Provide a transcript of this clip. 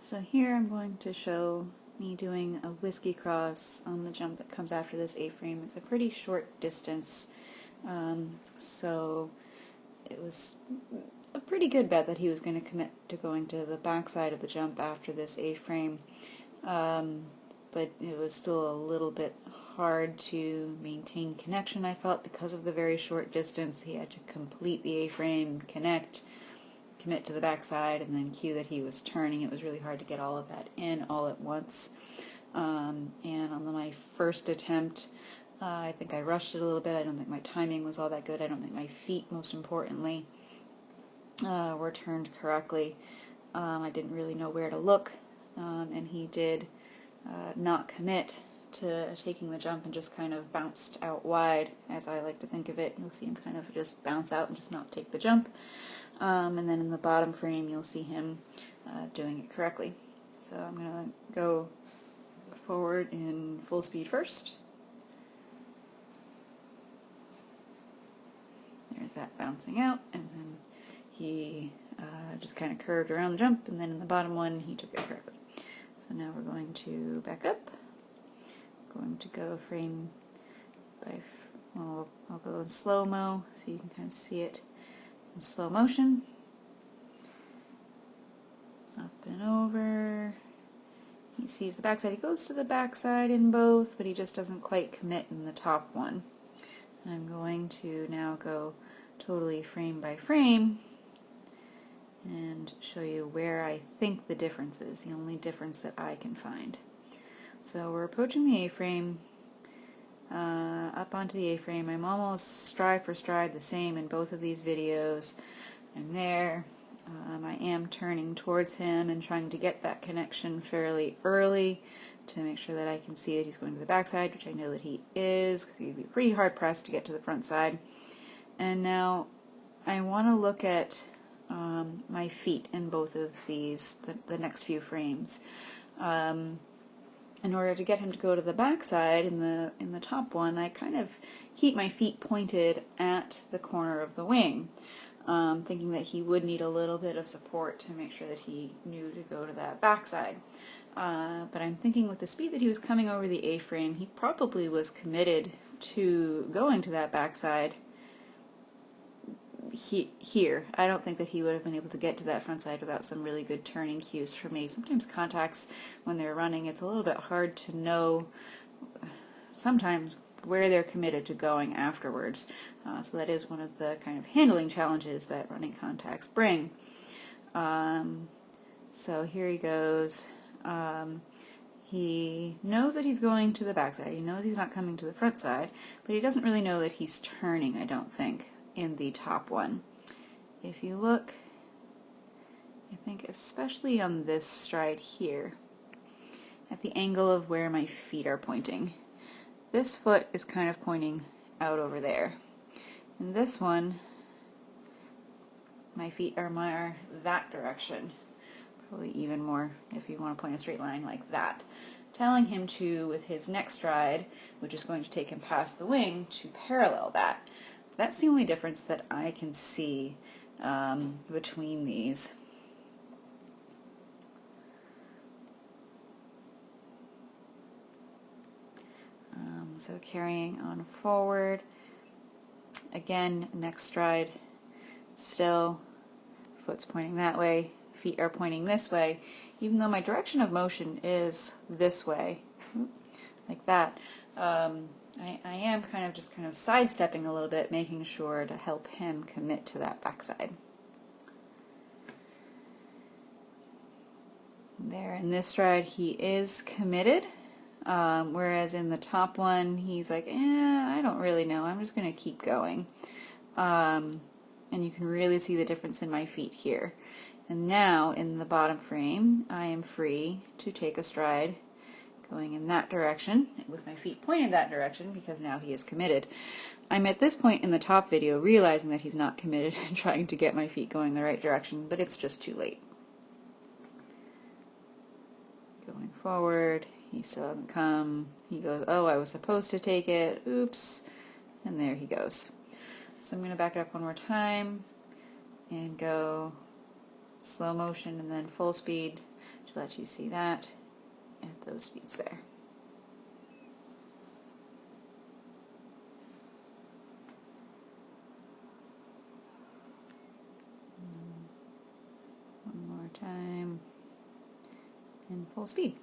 So here I'm going to show me doing a whiskey cross on the jump that comes after this A-frame. It's a pretty short distance, so it was a pretty good bet that he was going to commit to going to the backside of the jump after this A-frame, but it was still a little bit hard to maintain connection, I felt, because of the very short distance. He had to complete the A-frame, connect, commit to the backside, and then cue that he was turning. It was really hard to get all of that in all at once. And on my first attempt, I think I rushed it a little bit. I don't think my timing was all that good. I don't think my feet, most importantly, were turned correctly. I didn't really know where to look, and he did not commit to taking the jump and just kind of bounced out wide, as I like to think of it. You'll see him kind of just bounce out and just not take the jump. And then in the bottom frame you'll see him doing it correctly. So I'm going to go forward in full speed first. There's that bouncing out, and then he just kind of curved around the jump, and then in the bottom one he took it correctly. So now we're going to back up. Going to go frame by, well, I'll go in slow-mo so you can kind of see it in slow motion. Up and over. He sees the backside. He goes to the backside in both, but he just doesn't quite commit in the top one. I'm going to now go totally frame by frame and show you where I think the difference is, the only difference that I can find. So we're approaching the A-frame, up onto the A-frame. I'm almost stride for stride the same in both of these videos. I'm there. I am turning towards him and trying to get that connection fairly early to make sure that I can see that he's going to the backside, which I know that he is, because he'd be pretty hard pressed to get to the front side. And now I want to look at my feet in both of these, the next few frames. In order to get him to go to the backside in the top one, I kind of keep my feet pointed at the corner of the wing, thinking that he would need a little bit of support to make sure that he knew to go to that backside. But I'm thinking with the speed that he was coming over the A-frame, he probably was committed to going to that backside here. I don't think that he would have been able to get to that front side without some really good turning cues for me. Sometimes contacts, when they're running, it's a little bit hard to know sometimes where they're committed to going afterwards. So that is one of the kind of handling challenges that running contacts bring. So here he goes. He knows that he's going to the backside. He knows he's not coming to the front side, but he doesn't really know that he's turning, I don't think, in the top one. If you look, I think especially on this stride here, at the angle of where my feet are pointing, this foot is kind of pointing out over there. In this one, my feet are that direction. Probably even more if you want to point a straight line like that. Telling him to, with his next stride, which is going to take him past the wing, to parallel that. That's the only difference that I can see between these. So carrying on forward. Again, next stride, still, foot's pointing that way, feet are pointing this way, even though my direction of motion is this way, like that. I am kind of sidestepping a little bit, making sure to help him commit to that backside. There, in this stride, he is committed, whereas in the top one, he's like, I don't really know, I'm just going to keep going. And you can really see the difference in my feet here. And now, in the bottom frame, I am free to take a stride going in that direction, with my feet pointed that direction, because now he is committed. I'm at this point in the top video realizing that he's not committed and trying to get my feet going the right direction, but it's just too late. Going forward, he still hasn't come. He goes, oh, I was supposed to take it, oops, and there he goes. So I'm going to back it up one more time and go slow motion and then full speed to let you see that at those speeds there. One more time in full speed.